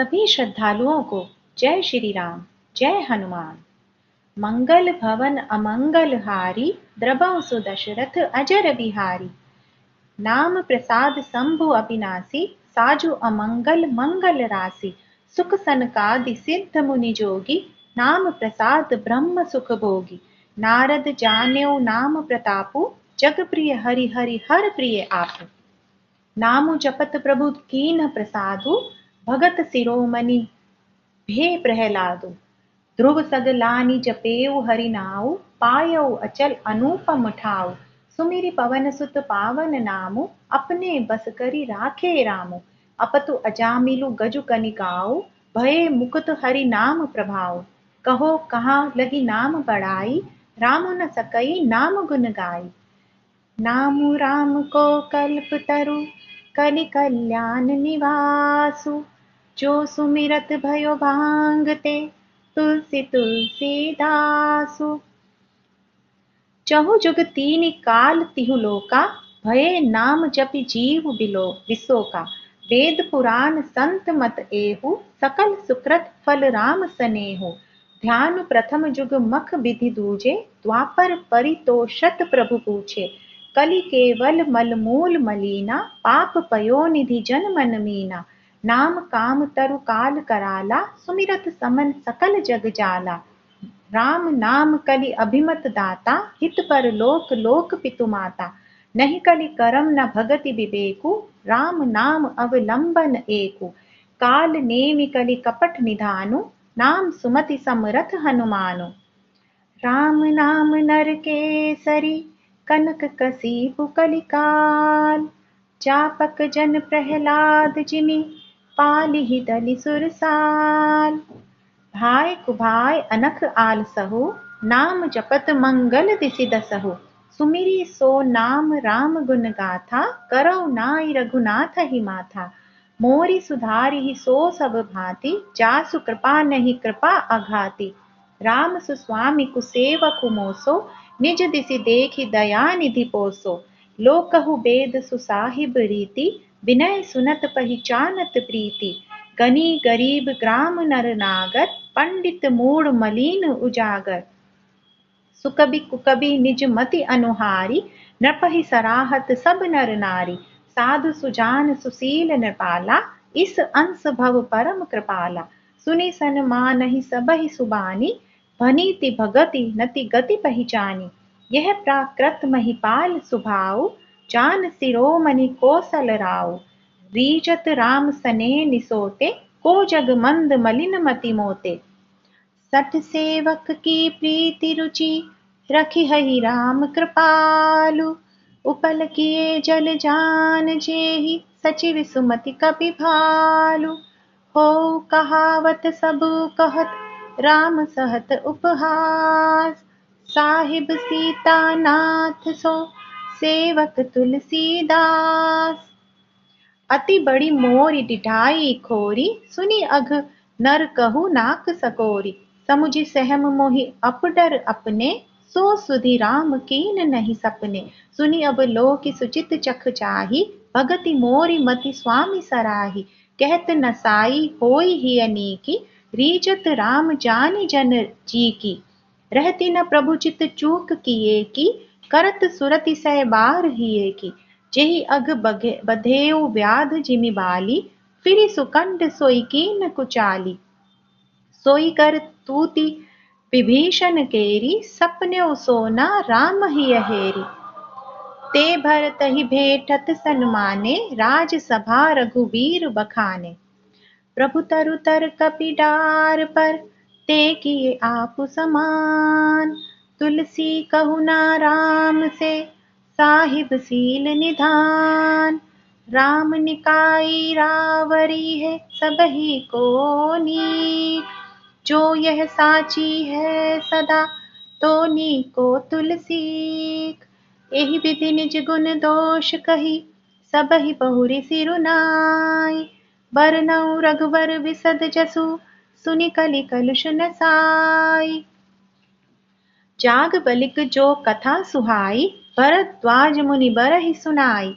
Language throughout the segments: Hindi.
सभी श्रद्धालुओं को जय श्री राम, जय हनुमान। मंगल भवन अमंगल हारी, द्रवहु सुदशरथ अजर बिहारी। नाम प्रसाद शंभु अविनाशी, साजु अमंगल मंगल राशि। सुख सनकादि सिद्ध मुनि जोगी, नाम प्रसाद ब्रह्म सुख भोगी। नारद जान्यो नाम प्रतापु, जग प्रिय हरि हरि हर प्रिय आपु। नामु जपत प्रभु कीन्ह प्रसादु, भगत शिरोमणि भे प्रहलादु। ध्रुव सद लानि जपेऊ हरि नाउ, पायऊ अचल अनुपम ठाउ। सुमिरि पवन सुत पावन नामु, अपने बस करि राखे रामु। अपतु अजामिलु गजु कनिकाउ, भये मुकुत हरि नाम प्रभाउ। कहो कहाँ लगी नाम बड़ाई, रामु न सकई नाम गुन गाई। नामु राम को कल्प तरु, कलि कल्याण निवासु। जो सुमिरत भयो भांगते, तुलसी तुलसीदासु। चहु जुग तीनि काल तिहु लोका, भये नाम जपि जीव विसोका। वेद पुराण संत मत एहु, सकल सुकृत फल राम सनेहु। ध्यान प्रथम जुग मख विधि दूजे, द्वापर परितोषत प्रभु पूछे। कलि केवल मल मूल मलीना, पाप पयो निधि जन मन मीना। नाम काम तरु काल कराला, सुमिरत समन सकल जग जाला। राम नाम कलि अभिमत दाता, हित पर लोक लोक पितु माता। नहीं कलि करम न भगति विवेकु, राम नाम अवलंबन एकु। काल नेमि कलि कपट निधानु, नाम सुमति समरथ हनुमानु। राम नाम नर केसरी, कनक कसीपु कलिकाल। जापक जन प्रहलाद जिमि, पालिहि दलि सुरसाल। भाय कुभाय अनख आलसहु, नाम जपत मंगल दिसि दसहु। सुमिरि सो नाम राम गुण गाथा, करौ नाइ रघुनाथ ही माथा। मोरि सुधारिहि सो सब भांति, जासु कृपा नहीं कृपा अघाति। राम सुस्वामी कुसेवकु मोसो, निज दिसि देखि दया निधि पोसो। लोकहु बेद सुसाहिब रीति, विनय सुनत पहिचानत प्रीति। गनी गरीब ग्राम नर नागर, पंडित मूढ़ मलीन उजागर। सुकबि कुकबि निज मति अनुहारी, नृपहि सराहत सब नर नारी। साधु सुजान सुशील नृपाला, इस अंश भव परम कृपाला। सुनि सन्मानहि सबहि सुबानी, भनीति भगति नति गति पहिचानी। यह प्राकृत महिपाल सुभाऊ, जान शिरोमणि कोसल राऊ। रीजत राम सने निसोते, को जग मंद मलिन मति मोते। सठ सेवक की प्रीति रुचि, रखी हहि राम कृपालु। उपल किए जल जान जेहि, सचिव सुमति कपि भालु। हो कहावत सब कहत, राम सहत उपहास। साहिब सीता नाथ सो, सेवक तुलसीदास। अति बड़ी मोरी डिठाई खोरी, सुनी अघ नर कहु नाक सकोरी। समुझि सहम मोहि अपडर अपने, सो सुधि राम कीन नहीं सपने। सुनी अब लोकि सुचित चख चाही, भगति मोरी मति स्वामी सराही। कहत न साई होई ही अनीकी, रीजत राम जानि जन जी की। रहती न प्रभु चित चूक किए की, करत सुरति सह बार हिए की। जेहि अघ बधेउ व्याध जिमि बाली, फिरि सुकंड सोई कीन कुचाली। सोई कर तूति विभीषण केरी, सपन्यो सोना राम ही हेरी। ते भरतहि भेटत सन्माने, राज सभा रघुबीर बखाने। प्रभु तरु तर कपि डार पर, ते किए आपु समान। तुलसी कहु ना राम से, साहिब सील निधान। राम निकाई रावरी है, सबहि को नीक। जो यह साची है सदा, तो नीको तुलसीक। एहि विधि निज गुण दोष कही, सबहि बहुरि सिरुनाई। बरनउँ रघुवर विसद जसु, सुनि कलि कलुष नसाई। जाग बलिक जो कथा सुहाई, भरद्वाज मुनि बरहि सुनाई।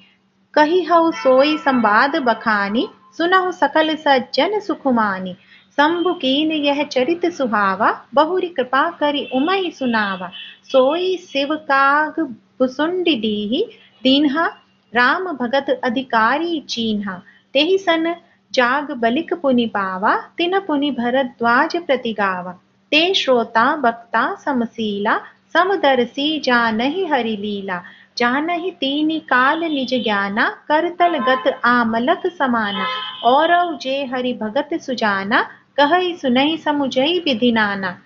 कही हउ सोई संवाद बखानी, सुनहु सकल सज्जन सुखमानी। शंभु कीन यह चरित सुहावा, बहुरी कृपा करि उमहि सुनावा। सोई शिव काग भुसुंडी दीहि, दीन्हा राम भगत अधिकारी चीन्हा। तेहि सन जाग बलिक पुनि पावा, तिन पुनि भरद्वाज प्रति गावा। ते श्रोता वक्ता समशीला, समदर्शी जानहि हरि लीला। जानहि तीनि काल निज ज्ञाना, करतल गत आमलक समाना। औरव जे हरि भगत सुजाना, कहई सुनई समुझई विधि नाना।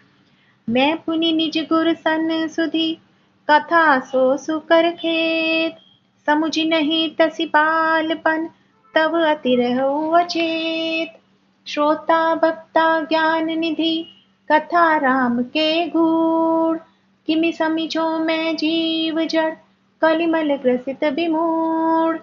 मैं पुनि निज गुर सन सुधि, कथा सो सुकर खेत। समुझि नहीं तसि बालपन, तब अति रहु अचेत। श्रोता वक्ता ज्ञान निधि, कथा राम के गूढ़। किमि समिझो मैं जीव जड़, कलिमल ग्रसित विमूढ़।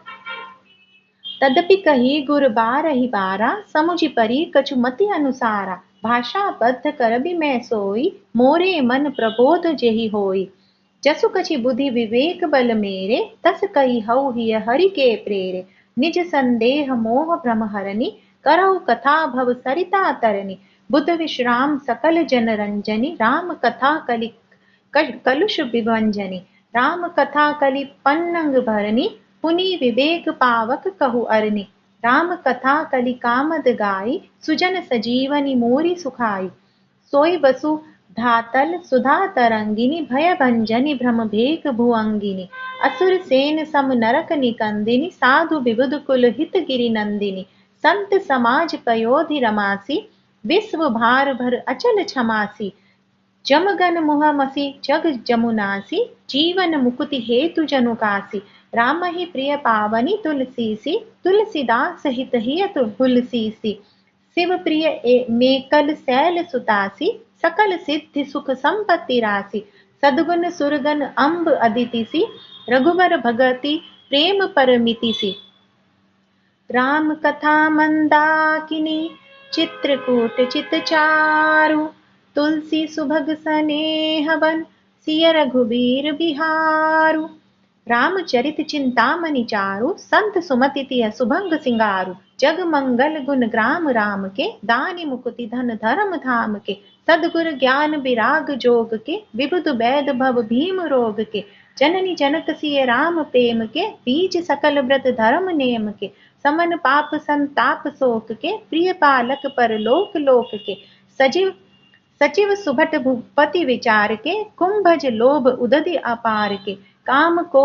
तदपि कही गुर बारहि बारा, समुझि परी कछु मति अनुसारा। भाषा बद्ध करबि मैं सोई, मोरे मन प्रबोध जेहि होई। जसु कछि बुद्धि विवेक बल मेरे, तस कही हऊ हिय हरि के प्रेरे। निज संदेह मोह भ्रम हरनि, करहु कथा भव सरिता तरनि। बुद्ध विश्राम सकल जन रंजनि, राम कथा कलुष विभंजनि। राम कथा कलि पन्नंग भरनि, पुनि विवेक पावक कहु अरनि। राम कथा कलि कामद गाई, सुजन सजीवनि मोरी सुखाई। सोई बसु धातल सुधा तरंगिनी, भय भंजनी भ्रम भेक भुअंगिनी। असुर सेन सम नरक निकंदिनी, साधु विबुध कुल हित गिरि नंदिनी। संत समाज पयोधि रमासी, विश्व भार भर अचल क्षमासी। जमगन मुहमसी जग जमुनासी, जीवन मुकुति हेतु जनुकासी। राम ही प्रिय पावनी तुलसीसी, तुलसीदास हित हियत हुलसीसी। शिव प्रिय मेकल शैल सुतासी, सकल सिद्धि सुख संपत्ति राशि। सद्गुण सुरगन अम्ब अदितिसी, रघुवर भगति प्रेम परमितिसी। राम कथा मंदाकिनी, चित्रकूट चित चारु। तुलसी सुभग सनेहवन, सिय रघुबीर बिहारु। रामचरित चिंतामणि चारु, संत सुमति तिय सुभंग सिंगारु। जग मंगल गुण ग्राम राम के, दानि मुकुति धन धर्म धाम के। सद्गुर ज्ञान विराग जोग के, विबुध वैद भव भीम रोग के। जननी जनक सिय राम प्रेम के, बीज सकल व्रत धर्म नेम के। समन पाप संताप शोक के, प्रिय पालक परलोक लोक के। सचिव सुभट भूपति विचार के, कुंभज लोभ उदधि अपार के। काम को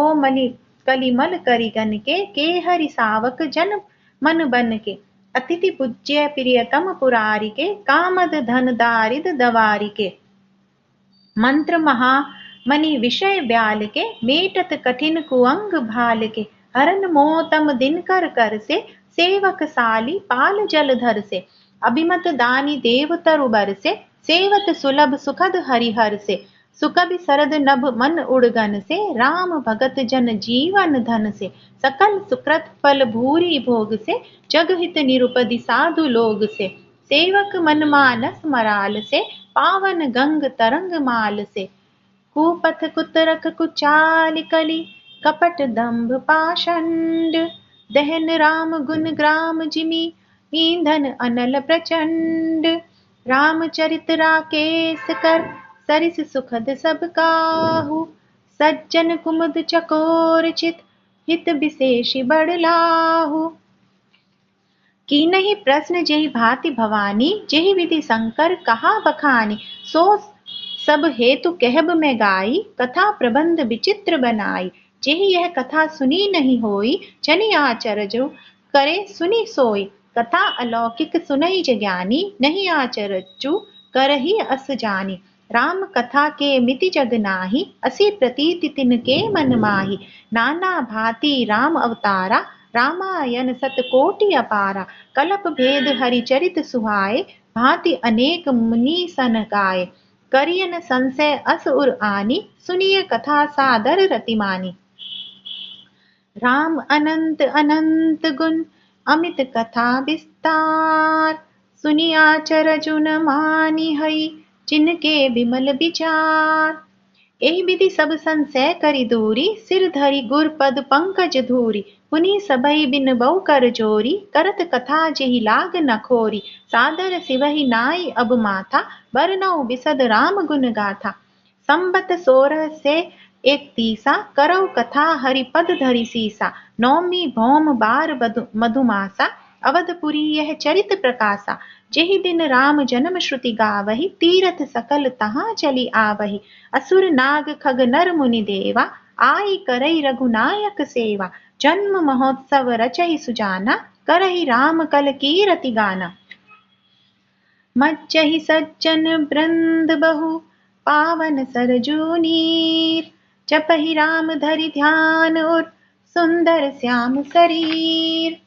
कलिमल करिगन के हरि सावक जन मन बन के। अतिथि पूज्य प्रियतम पुरारी के, कामद धन दारिद दवारी के। मंत्र महा मणि विषय ब्याल के, मेटत कठिन कुअंग भाल के। हरन मोतम दिन कर कर से, सेवक साली पाल जल धर से। अभिमत दानी देव तरुबर से, सेवत सुलभ सुखद हरिहर से। सुकबि सरद नभ मन उड़गन से, राम भगत जन जीवन धन से। सकल सुकृत फल भूरी भोग से, जगहित निरुपदि साधु लोग से। सेवक मन मानस मराल से, पावन गंग तरंग माल से। कुपथ कुतरक कुचाल कली, कपट दंभ पाषंड। दहन राम गुण ग्राम जिमि, ईंधन अनल प्रचंड। रामचरित राकेश कर, सरिस सुखद सब काहू। सज्जन कुमुद चकोर चित, हित विशेष बड़ लाहू। की नहीं प्रश्न जेहि भांति भवानी, जेहि विधि शंकर कहा बखानी। सो सब हेतु कहब मैं गाई, कथा प्रबंध विचित्र बनाई। जेहि यह कथा सुनी नहीं होई, जनि आचरजु करे सुनी सोई। कथा अलौकिक सुनई जज्ञानी, नहीं आचरजु करहि अस जानी। राम कथा के मिति जग नाही, असी प्रतीति तिनके मन माही। नाना भांति राम अवतारा, रामायण सतकोटि अपारा। कलप भेद हरिचरित सुहाए, भांति अनेक मुनि सन गाए। करियन संशय अस उर आनी, सुनिय कथा सादर रति मानी। राम अनंत अनंत गुण, अमित कथा विस्तार। सुनिया चरजु न मानी हई, जिनके विमल विचार। एहि विधि सब संशय करि दूरी, सिर धरि गुर पद पंकज धूरी। पुनि सबहि बिन बहु कर जोरी, करत कथा जेहि लाग न खोरी। सादर सिवहि नाई अब माथा, बरनउ बिसद राम गुण गाथा। संबत 1631 करौ कथा हरिपद धरि सीसा। नौमी भौम बार मधुमासा, अवधपुरी यह चरित प्रकाशा। जेहि दिन राम जन्म श्रुति गावही, तीरथ सकल तहाँ चली आवही। असुर नाग खग नर मुनि देवा, आई करई रघुनायक सेवा। जन्म महोत्सव रचहि सुजाना, करहि राम कल कीरति गाना। मज्जहि सज्जन वृंद बहु, पावन सरजू नीर। जपहि राम धरि ध्यान उर, सुंदर श्याम शरीर।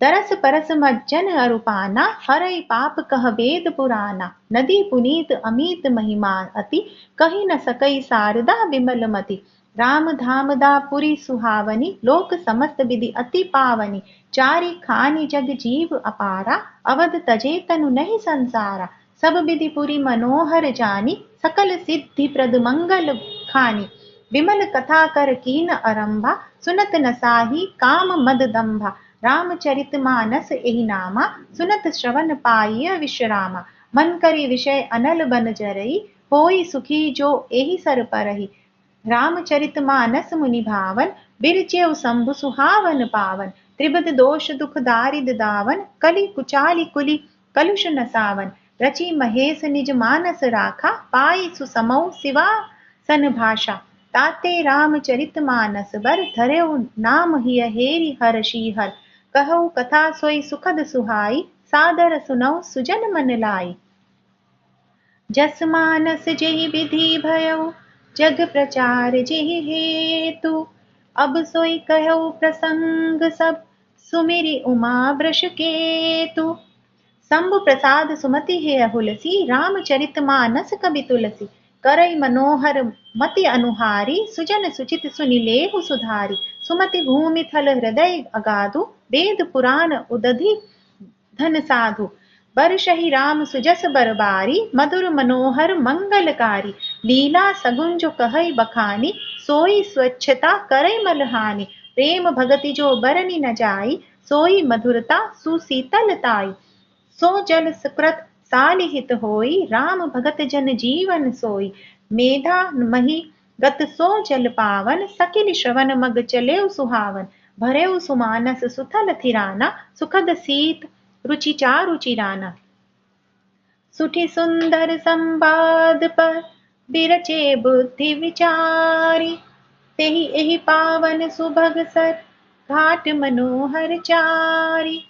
दरस परस मज्जन अरुपाना, हरई पाप कह वेद पुराना। नदी पुनीत अमित महिमा अति, कही न सकई शारदा बिमल मति। राम धाम दापुरी सुहावनी, लोक समस्त विधि अति पावनी। चारि खानी जग जीव अपारा, अवध तजे तनु नहीं संसारा। सब विधि पुरी मनोहर जानी, सकल सिद्धि प्रद मंगल खानी। विमल कथा कर कीन अरंभा, सुनत न साही काम मद दंभा। रामचरित मानस एहि नामा, सुनत श्रवण पाइय विश्रामा। मन करि विषय अनल बन जरई, होई सुखी जो एहि सर परहि। रामचरित मानस मुनि भावन, बिरचेउ शंभु सुहावन पावन। त्रिबद दोष दुख दारिद दावन, कलि कुचाली कुली कलुष नसावन। रचि महेश निज मानस राखा, पाई सुसमौ सिवा सन भाषा। ताते रामचरित मानस बर, धरेउ नाम हिय हेरि हरषि हर। कहु कथा सोई सुखद सुहाई, सादर सुनौ सुजन मन लाई। जस मानस जेहि विधि भयउ, जग प्रचार जेहि हेतु। अब सोई कहु प्रसंग सब, सुमिरि उमा वृष केतु। शंभु प्रसाद सुमति हे हुलसी, रामचरित मानस कवि तुलसी। करई मनोहर मति अनुहारी, सुजन सुचित सुनि लेहु सुधारी। सुमति भूमि थल हृदय अगाधु, वेद पुराण उदधि धन साधु। बरसहि राम सुजस बरबारी, मधुर मनोहर मंगलकारी। लीला सगुन जो कहई बखानी, सोई स्वच्छता करई मलहानी। प्रेम भगति जो बरनि न जाई, सोई मधुरता सुशीतलताई। सो जल सुकृत सालिहित होई, राम भगत जन जीवन सोई। मेधा मही गत सो जल पावन, सकिल श्रवण मग चलेउ सुहावन। भरेउ सुमानस सुथल थिराना, सुखद सीत रुचि चारु चिराना। सुठि सुंदर संवाद पर, बिरचे बुद्धि विचारी। तेहि एहि पावन सुभग सर, घाट मनोहर चारी।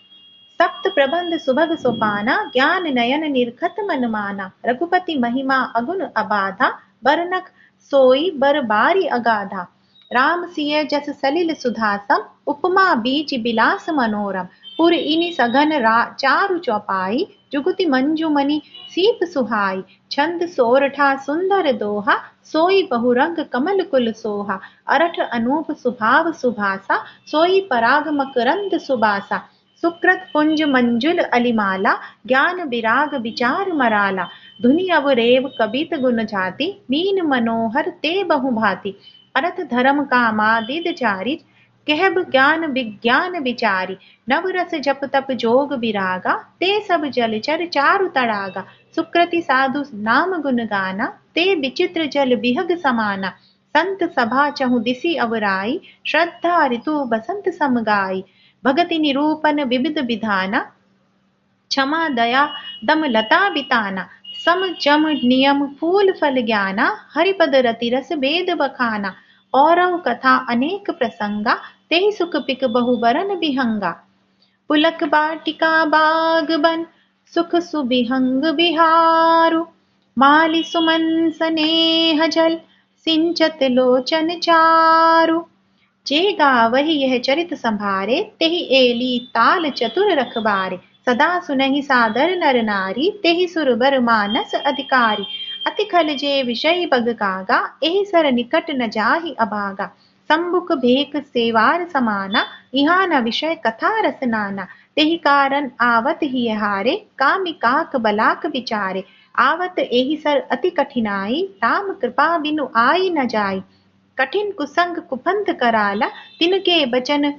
सप्त प्रबंध सुभग सोपाना, ज्ञान नयन निर्खत मन माना। रघुपति महिमा अगुण अबाधा, बरनक सोई बर बारी अगाधा। राम सिय जस सलिल सुधासम, उपमा बीच बिलास मनोरम। पुर इनि सघन चारु चौपाई, जुगति मंजुमणि सीप सुहाई। छंद सोरठा सुंदर दोहा, सोई बहुरंग कमल कुल सोहा। अरठ अनूप सुभाव सुभासा, सोई पराग मकरंद सुबासा। सुकृत पुंज मंजुल अलिमाला, ज्ञान विराग विचार मराला। धुनि अव रेव कबित गुण जाति, मीन मनोहर ते बहु भांति। अरथ धर्म कामादिद चारि, कहब ज्ञान विज्ञान विचारी। नवरस जप तप जोग विरागा, ते सब जलचर चारु तड़ागा। सुकृति साधु नाम गुण गाना, ते विचित्र जल बिहग समाना। संत सभा चहु दिसि अवराई, श्रद्धा ऋतु बसंत समगाई। भगति निरूपन विविध विधाना, क्षमा दया दम लता बिताना। सम जम नियम फूल फल ज्ञाना, हरिपद रति रस वेद बखाना। औरव कथा अनेक प्रसंगा, तेहि सुख पिक बहु बरन बिहंगा। पुलक बाटिका बाग बन, सुख सुबिहंग बिहारु। माली सुमन स्नेह जल, सिंचत लोचन चारु। जे गावहि यह चरित संभारे, तेहि एली ताल चतुर रखबारे। सदा सुनहि सादर नर नारी, तेहि सुर बर मानस अधिकारी। अति खल जे विषय बग कागा, एहि सर निकट न जाहि अभागा। सम्मुख भेक सेवार समाना, इहा न विषय कथा रस नाना। तेहि कारण आवत ही हारे, कामि काक बलाक विचारे। आवत एहि सर अति कठिनाई, राम कृपा बिनु आई न जाई। कठिन कुसंग कुपंथ कराला, तिनके बचन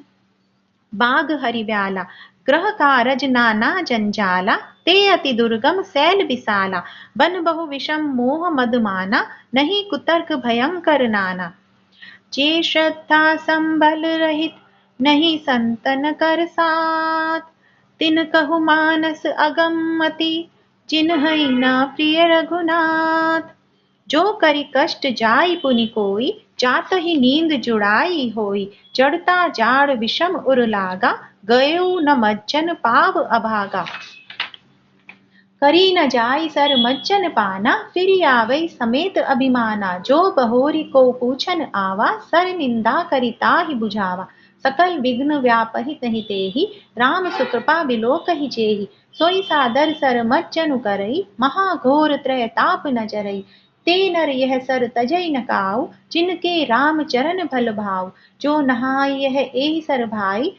बाग हरिव्याला। ग्रह कारज नाना जंजाला, ते अति दुर्गम सैल विशाला। बन बहु विषम मोह मद माना, नहीं कुतर्क भयंकर नाना। जे श्रद्धा संबल रहित, नहीं संतन कर साथ। तिन कहु मानस अगम्मति, जिन्हई न प्रिय रघुनाथ। जो करि कष्ट जाई पुनि कोई, जात ही नींद जुड़ाई होई। जड़ता जाड़ विषम उर लागा, गयऊ न मज्जन पाव अभागा। करी न जाई सर मज्जन पाना, फिर आवै समेत अभिमाना। जो बहोरी को पूछन आवा, सर निंदा करी ताहि बुझावा। सकल विघ्न व्यापहि तहि तेहि, राम सुकृपा बिलो कहि जेहि। सोई सादर सर मज्जनु करई, महाघोर त्रय ताप न जरई। ते नर यह सर तजई न काऊ, जिनके राम चरण भल भाऊ। जो नहाय यह एहि सर भाई,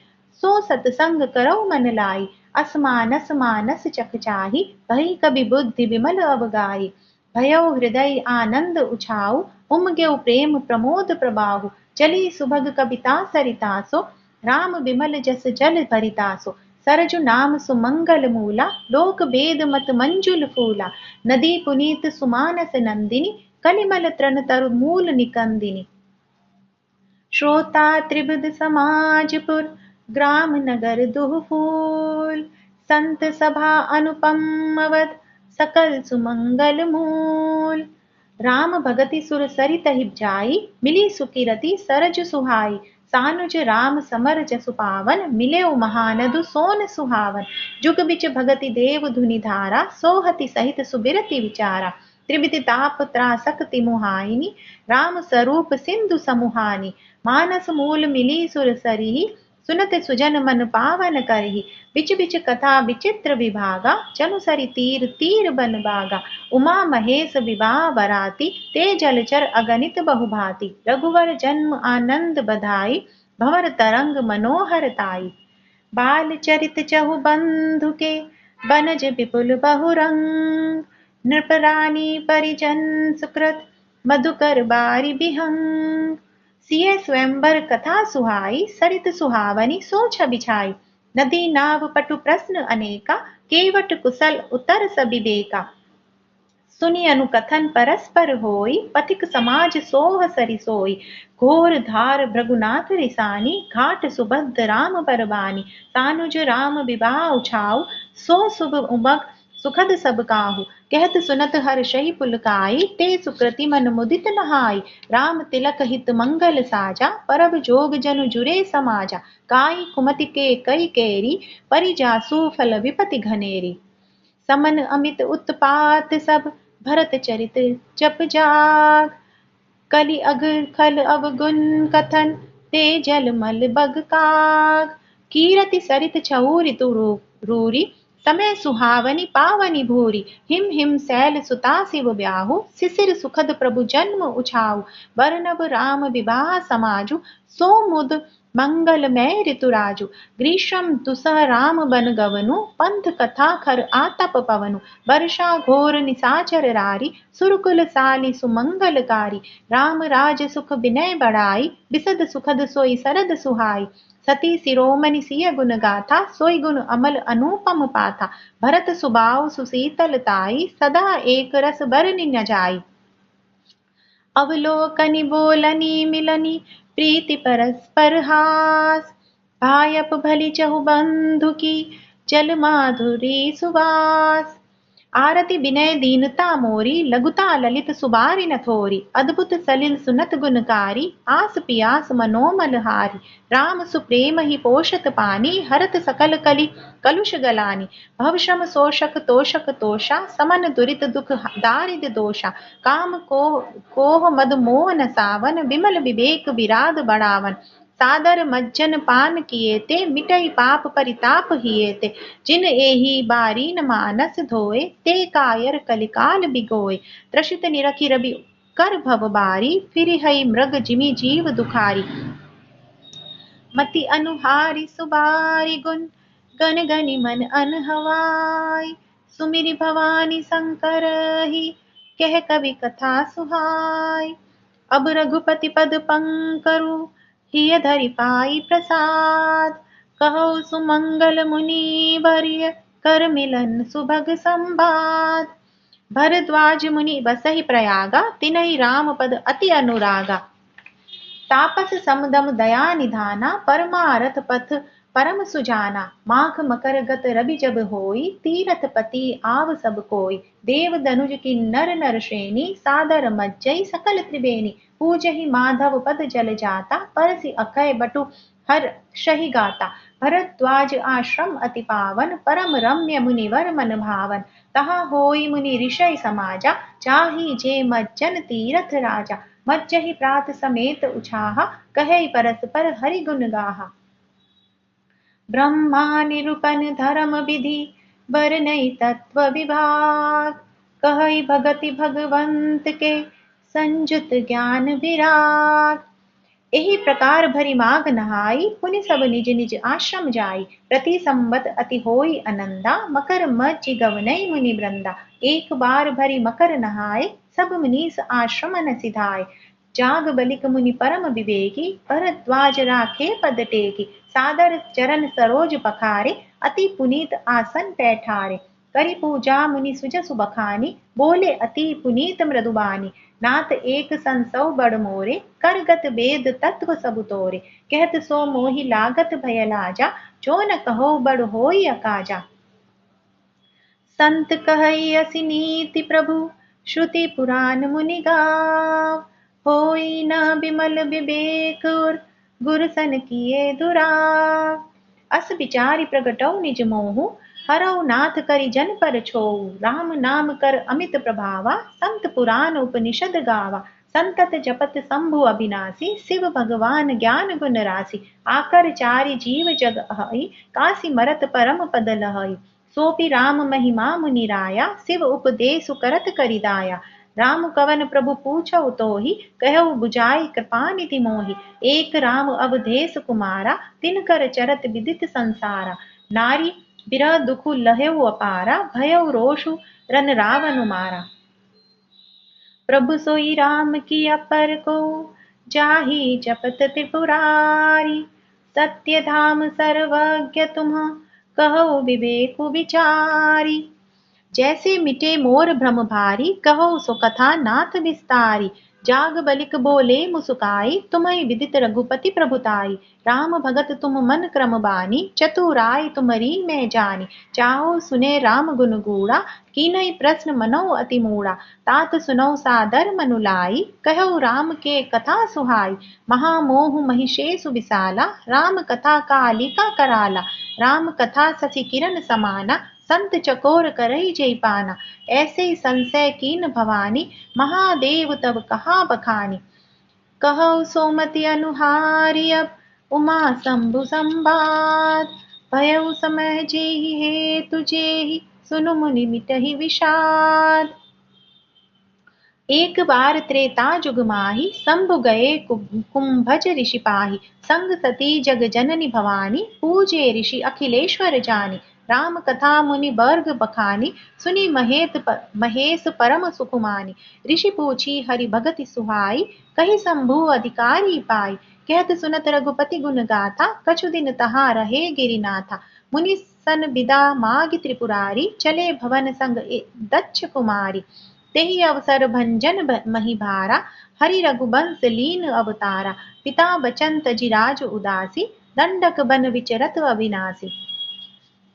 सो सतसंग करौ मन लाई। असमानस मानस चखचाहि, भई कबि बुद्धि विमल अवगाही। भयो हृदय आनंद उछाऊ, उमगेउ प्रेम प्रमोद प्रबाहु। चली सुभग कविता सरितासो, राम विमल जस जल भरितासो। सरजु नाम सुमंगल मूला, लोक वेद मत मंजुल फूला। नदी पुनीत सुमानस नंदिनी, कलिमल तृण तरु मूल निकंदिनी। श्रोता त्रिविध समाजपुर, ग्राम नगर दुह फूल। संत सभा अनुपम अवध, सकल सुमंगल मूल। राम भगति सुर सरित हिप जाई, मिली सुकिरति सरज सुहाई। सानुज राम समर जसु पावन, मिलेउ महानदु सोन सुहावन। जुग बिच भगति देव धुनि धारा, सोहति सहित सुबिरति विचारा। त्रिविधि ताप त्रासक तिमुहाइनी, राम स्वरूप सिंधु समुहानी। मानस मूल मिली सुर सरिहि, सुनत सुजन मन पावन करहि। बिच बिच कथा विचित्र विभागा, चनु सरि तीर तीर बन बागा। उमा महेश विवाह बराती, ते जलचर अगणित बहुभांति। रघुवर जन्म आनंद बधाई, भंवर तरंग मनोहर ताई। बाल चरित चहु बंधु के, बनज विपुल बहुरंग। नृपरानी परिजन सुकृत, मधुकर बारी बिहंग। सिय स्वयंवर कथा सुहाई, सरित सुहावनी सो छबि छाई। नदी नाव पटु प्रश्न अनेका, केवट कुशल उतर सबिबेका। सुनि अनुकथन परस्पर होई, पथिक समाज सोह सरि सोई। घोर धार भृगुनाथ रिसानी, घाट सुबद्ध राम बरबानी। सानुज राम विवाह उछाऊ, सो शुभ उमग सुखद सब काहू। कहत सुनत हर्षहि पुलकाई, ते सुकृति मन मुदित नहाई। राम तिलक हित मंगल साजा, परब जोग जनु जुरे समाजा। काई कुमति के कई केरी, परिजासु फल विपति घनेरी। समन अमित उत्पात सब, भरत चरित जप जाग। कलि अघ खल अवगुण कथन, ते जल मल बग काग। कीरति सरित छऊ ऋतु रूरी, समय सुहावनी पावनी भूरी। हिम हिम सैल सुता शिव ब्याहु, शिशिर सुखद प्रभु जन्म उछाऊ। बरनब राम विवाह समाजु, सो मुद मंगलमय ऋतुराजु। ग्रीष्म दुसह राम बन गवनु, पंथ कथा खर आतप पवनु। वर्षा घोर निसाचर रारी, सुरकुल साली सुमंगलकारी। राम राज सुख विनय बढ़ाई, बिसद सुखद सोई सरद सुहाई। सती शिरोमणि सिय गुण गाथा, सोई गुण अमल अनुपम पाथा। भरत सुबाऊ सुशीतल ताई, सदा एक रस बरनि न जाई। अवलोकनि बोलनी मिलनी, प्रीति परस्पर हास। भायप भली चहु बंधु की, जल माधुरी सुवास। आरती विनय दीनता मोरी, लघुता ललित सुबारि न थोरी। अद्भुत सलिल सुनत गुणकारी, आस पियास मनोमल हारी। राम सुप्रेम ही पोषत पानी, हरत सकल कलि कलुष गलानी। भव श्रम शोषक तोषक तोषा, समन दुरित दुख दारिद दोषा। काम कोह मद मोह न सावन, विमल विवेक विराग बढ़ावन। सादर मज्जन पान किए ते, मिटई पाप परिताप हिए ते। जिन एहि बारीन मानस धोए, ते कायर कलिकाल बिगोए। त्रसित निरखि रवि कर भव बारी, फिर हई मृग जिमि जीव दुखारी। मति अनुहारी सुबारी गुण, गन गनि मन अनहवाई। सुमिरि भवानी शंकर ही, कह कवि कथा सुहाई। अब रघुपति पद पंकरु, हिय धरि पाई प्रसाद। कहो सुमंगल मुनि वर्य, कर मिलन सुभग संवाद। भरद्वाज मुनि बसहि प्रयागा, तिनहि राम पद अति अनुरागा। तापस समदम दया निधाना, परमारथ पथ परम सुजाना। माघ मकर गत रवि जब होई, तीरथ पति आव सब कोई। देव दनुज किन्नर नर श्रेणी, सादर मज्जई सकल त्रिबेनी। पूजहि माधव पद जल जाता, परसि अखय बटु हर शहि गाता। भरद्वाज आश्रम अति पावन, परम रम्य मुनिवर मन भावन। तहाँ होई मुनि ऋषि समाजा, जाहि जे मज्जन तीरथ राजा। मज्जहि प्रात समेत उछाहा, कहे परस्पर हरि गुण गाहा। ब्रह्मा निरूपन धर्म विधि, बरनई तत्व विभाग। कहई भगति भगवंत के, संजुत ज्ञान विराग। एहि प्रकार भरी माघ नहाई, पुनि सब निज निज आश्रम जाई। प्रति संवत अति होई आनंदा, मकर मज्जि गवनई मुनि वृंदा। एक बार भरी मकर नहाए, सब मुनीस आश्रम न सिधाए। जाग बलिक मुनि परम विवेकी, भरद्वाज राखे पद टेकी। सादर चरण सरोज पखारे, अति पुनीत आसन पैठारे। करि पूजा मुनि सुजसु बखानी, बोले अति पुनीत मृदुबानी। नाथ एक संसौ बड़ मोरे, करगत वेद तत्व सब तोरे। कहत सो मोहि लागत भय लाजा, जो न कहो बड़ होई अकाजा। संत कहई असि नीति प्रभु, श्रुति पुराण मुनि गाव। होई न बिमल विवेक उर, गुर सन किए दुराव। अस विचारि प्रगटौ निज मोहु, हरौ नाथ करि जन पर छोऊ। राम नाम कर अमित प्रभावा, संत पुराण उपनिषद गावा। संतत जपत शंभु अविनाशी, शिव भगवान ज्ञान गुण राशि। आकर चारि जीव जग अहई, काशी मरत परम पद लहई। सोपि राम महिमा मुनि राया, शिव उपदेशु करत करि दाया। राम कवन प्रभु पूछौ तोहि, कहु बुझाई कृपा निधि मोहि। एक राम अवधेश कुमारा, तिनकर चरत विदित संसारा। नारी बिरह दुखु लहेउ अपारा, भयउ रोषु रन रावनु मारा। प्रभु सोई राम की अपर को, जाहि जपत त्रिपुरारी। सत्य धाम सर्वज्ञ तुम्ह, कहो विवेकु विचारी। जैसे मिटे मोर भ्रम भारी, कहो सो कथा नाथ विस्तारी। जाग बलिक बोले मुसुकाई, तुम्हें विदित रघुपति प्रभुताई। राम भगत तुम मन क्रम बानी, चतुराई तुम्हारी मैं जानी। चाहो सुने राम गुण गूढ़ा, कीनहि प्रश्न मनो अति मूढ़ा। तात सुनौ सादर मनु लाई, कहौ राम के कथा सुहाई। महामोह महिषेषु विशाला, राम कथा कालिका कराला। राम कथा शशि किरण समाना, संत चकोर करई जय पाना। ऐसे संशय कीन भवानी, महादेव तब कहा बखानी। कहौ सोमति अनुहारी, अब उमा शंभु संवाद। भयउ समय जेहि हेतु जेहि, सुनु मुनि मिटहि विषाद। एक बार त्रेता जुग माही, शंभु गए कुंभज ऋषि पाही। संग सती जग जननी भवानी, पूजे ऋषि अखिलेश्वर जानी। राम कथा मुनि वर्ग बखानी, सुनी महेश परम सुकुमानी। ऋषि पूछी हरि भगति सुहाई, कही शंभु अधिकारी पाई। कहत सुनत रघुपति गुण गाथा, कछु दिन तहाँ रहे गिरिनाथा। मुनि सन विदा माग त्रिपुरारी, चले भवन संग दक्ष कुमारी। तेहि अवसर भंजन मही भारा, हरि रघुबंश लीन अवतारा। पिता बचन तजिराज उदासी, दंडक बन विचरत अविनाशी।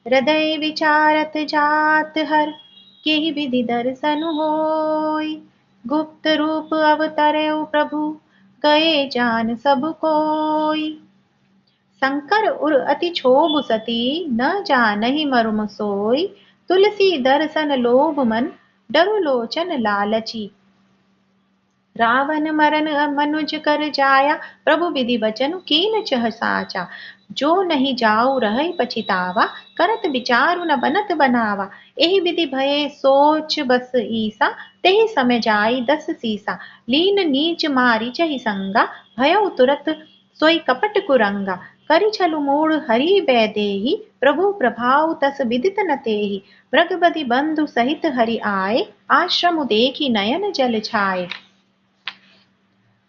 हृदय विचारत जात हर, केहि विधि दर्शन होय। गुप्त रूप अवतरौ प्रभु, गए जान सब कोय। शंकर उर अति क्षोभ सती, न जानहि मर्म सोय। तुलसी दर्शन लोभ मन, डरु लोचन लालची। रावण मरन मनुज कर जाया, प्रभु विधि वचन कीन चह साचा। जो नहीं जाऊ रहै पछितावा, करत विचारु न बनत बनावा। एहि विधि भये सोच बस ईसा, तेहि समय जाई 10 सीसा। लीन नीच मारी चहि संगा, भयउ तुरत सोई कपट कुरंगा। करि छलु मूढ़ हरि बैदेही, प्रभु प्रभाव तस विदित न तेहि। मृगबधि बंधु सहित हरि आए, आश्रम देखी नयन जल छाए।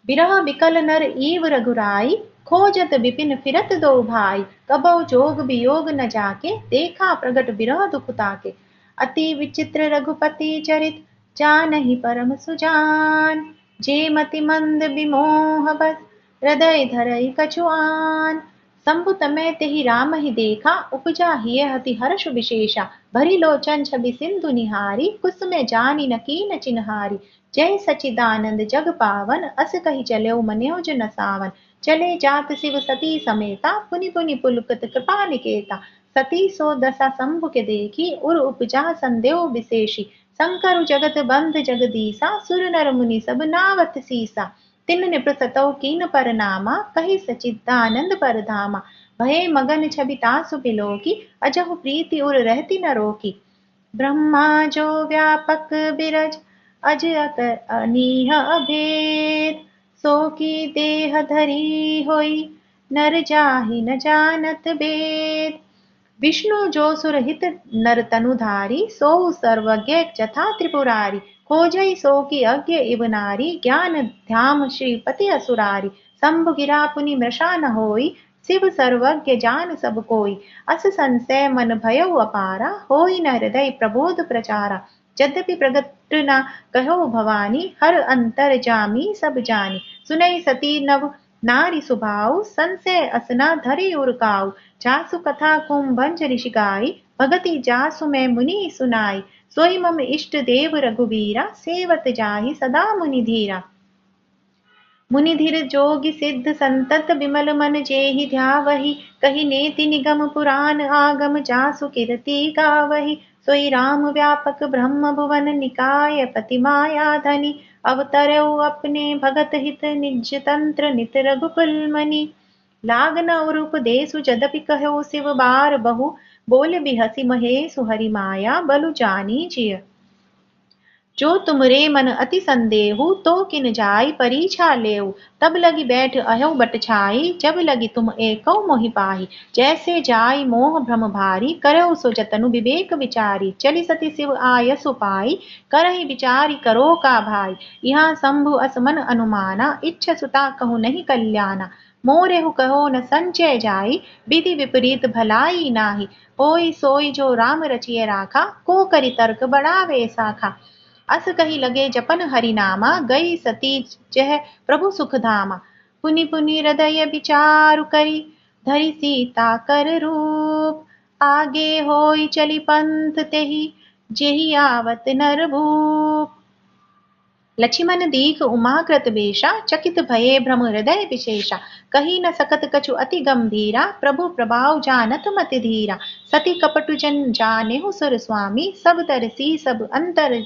बिरह बिकल नर ईव रघुराई, खोजत विपिन फिरत दो भाई। कबहु जोग वियोग न जाके, देखा प्रगट बिरह दुख ताके। अति विचित्र रघुपति चरित, जानहि परम सुजान। जे मति मंद विमोह बस, हृदय धरई कछुआन। शंभु तमै तेहि राम ही देखा, उपजा हिय हति हर्ष विशेषा। भरी लोचन छवि सिंधु निहारी, कुसुमे जानी न कीन चिन्हारी। जय सचिदानंद जग पावन, अस कहि चल्यो मनोज न सावन। चले जात शिव सती समेता, पुनि पुनि पुलकत कृपा निकेता। सती सो दशा शंभु के देखी, उर उपजा संदेव विशेषी। शंकर जगत बंध जगदीसा, सुर नर मुनि सब नावत सीसा। तिन निपृ सतौ कीन पर नामा, कहि सचिदानंद पर धामा। भये मगन छवि तासु बिलोकी, अजहु प्रीति उर रहती न रोकी। ब्रह्मा जो व्यापक बिरज, अज अनीह अभेद। सो की देह धरी होई, नर जाहि न जानत बेद। विष्णु जो सुरहित नर तनुधारी, सो सर्वज्ञ जथा त्रिपुरारी। खोजई सो की अज्ञ इव नारी, ज्ञान ध्याम श्रीपति असुरारी। शंभु गिरा पुनि मृषा न होई, शिव सर्वज्ञ जान सब कोई। अस संशय मन भयउ अपारा, होई न हृदय प्रबोध प्रचारा। यद्यपि प्रगट न कहो भवानी, हर अंतर जामी सब जानी। सुनई सती नव नारी सुभाऊ, संशय असना धरि उरकाऊ। जासु कथा कुंभंज ऋषि गाई, भगति जासु मैं मुनि सुनाई। सोई मम इष्ट देव रघुबीरा, सेवत जाहि सदा मुनि धीरा। मुनि धीर जोगी सिद्ध संतत, विमल मन जेहि ध्यावहि। कहि नेति निगम पुराण आगम, जासु कीरति गावहि। सोई राम व्यापक ब्रह्म भुवन, निकाय पति माया धनी। अवतरऊ अपने भगत हित, निज तंत्र नित रघुकुल मनि। लागन और उपदेशु जदपि कहो शिव बार बहु, बोले बिहसी महेशु हरि माया, बलु जानी जिय। जो तुमरे मन अति संदेहु, तो किन जाय परीक्षा लेऊ। तब लगी बैठ अहौ बट छाई, जब लगी तुम एकौ मोहि पाही। जैसे जाय मोह भ्रम भारी, करहु सो जतनु विवेक विचारी। चली सती शिव आयसु पाई, करहि विचारी करो का भाई। यहाँ शंभु असमन अनुमाना, इच्छ सुता कहु नहीं कल्याणा। मोरेहु कहो न संचय जाई, विधि विपरीत भलाई नाही। होई सोई जो राम रचिए राखा, को करि तर्क बढ़ावे साखा। अस कही लगे जपन हरि नामा, गई सती जह प्रभु सुख धामा। पुनि पुनि हृदय विचारु करी, धरि सीता कर रूप। आगे होई चली पंथ तेहि, जेहि आवत नर भूप। लक्ष्मण दीख उमाकृत बेशा, चकित भये भ्रम हृदय विशेषा। कही न सकत कछु अति गंभीरा, प्रभु प्रभाव जानत मति धीरा। सती कपटु जन जानेहु सुर स्वामी, सब तरसी सब अंतर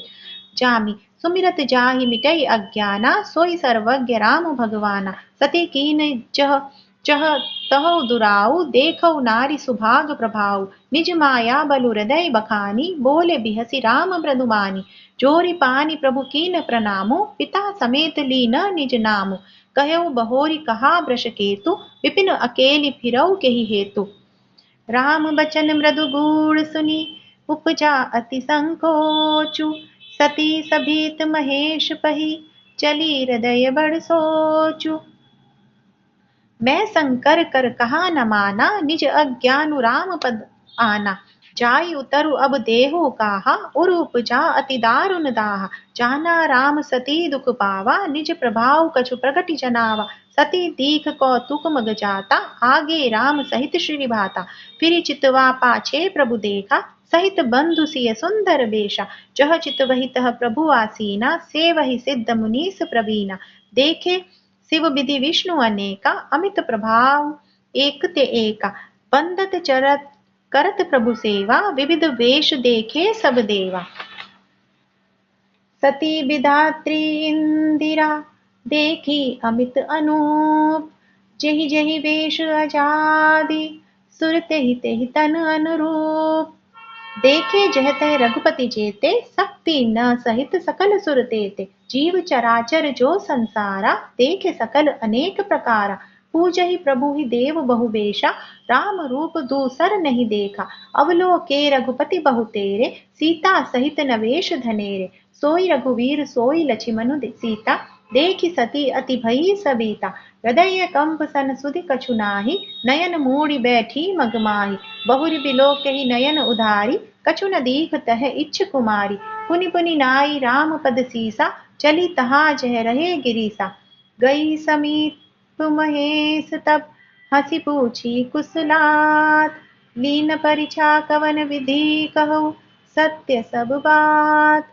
जामी। सुमिरत जाहि मिटई अज्ञाना, सोई सर्वज्ञ राम भगवाना। सती कीन जह चह तहु दुराऊ, देखौ नारी सुभाग प्रभाऊ। निज माया बलु हृदय बखानी, बोले बिहसी राम मृदुमानी। जोरी पानी प्रभु कीन प्रणामो, पिता समेत लीन निज नामो। कहऊ बहोरी कहा वृष केतु, विपिन अकेली फिरऊ केहि हेतु। राम बचन मृदु गूढ़ सुनी, उपजा अति संकोचु। सती सभीत महेश पही, चली हृदय बड़ सोचु। मैं शंकर कर कहा न माना, निज अज्ञानु राम पद आना। जाई उतरु अब देहु काहा, उर उपजा अति दारुन दाहा। जाना राम सती दुख पावा, निज प्रभाव कछु प्रगति जनावा। सती दीख कौतुक मग जाता, आगे राम सहित श्री भाता। फिर चितवा पाछे प्रभु देखा, सहित बंधु सिय सुंदर बेशा। जह चित वही तह प्रभु आसीना, से वही सिद्ध मुनीस प्रवीणा। देखे शिव विधि विष्णु अनेका, अमित प्रभाव एक ते एका। बंदत चरत करत प्रभु सेवा, विविध वेश देखे सब देवा। सती विधात्री इंदिरा, देखी अमित अनूप। जेहि जेहि वेश अजादि, सुर तेहि तेहि तन अनुरूप। देखे जह तह रघुपति जेते, शक्ति न सहित सकल सुर तेते। जीव चराचर जो संसारा, देखे सकल अनेक प्रकारा। पूजहि प्रभु ही देव बहु बेशा, राम रूप दूसर नहीं देखा। अवलोके रघुपति बहु तेरे, सीता सहित नवेश धनेरे। सोई रघुवीर सोई लछिमनु सीता, देखि सती अति भई सबीता। हृदय कंप सन सुधि कछु नाही, नयन मूड़ी बैठी मगमाही। बहुरि बिलोकहि नयन उधारी, कछु न दीख तह इच्छ कुमारी। पुनि पुनि नाई राम पद सीसा, चली तहाँ जह रहे गिरीसा। गई समीप महेश तब, हंसी पूछी कुशलात। लीन परिछा कवन विधि कहु, सत्य सब बात।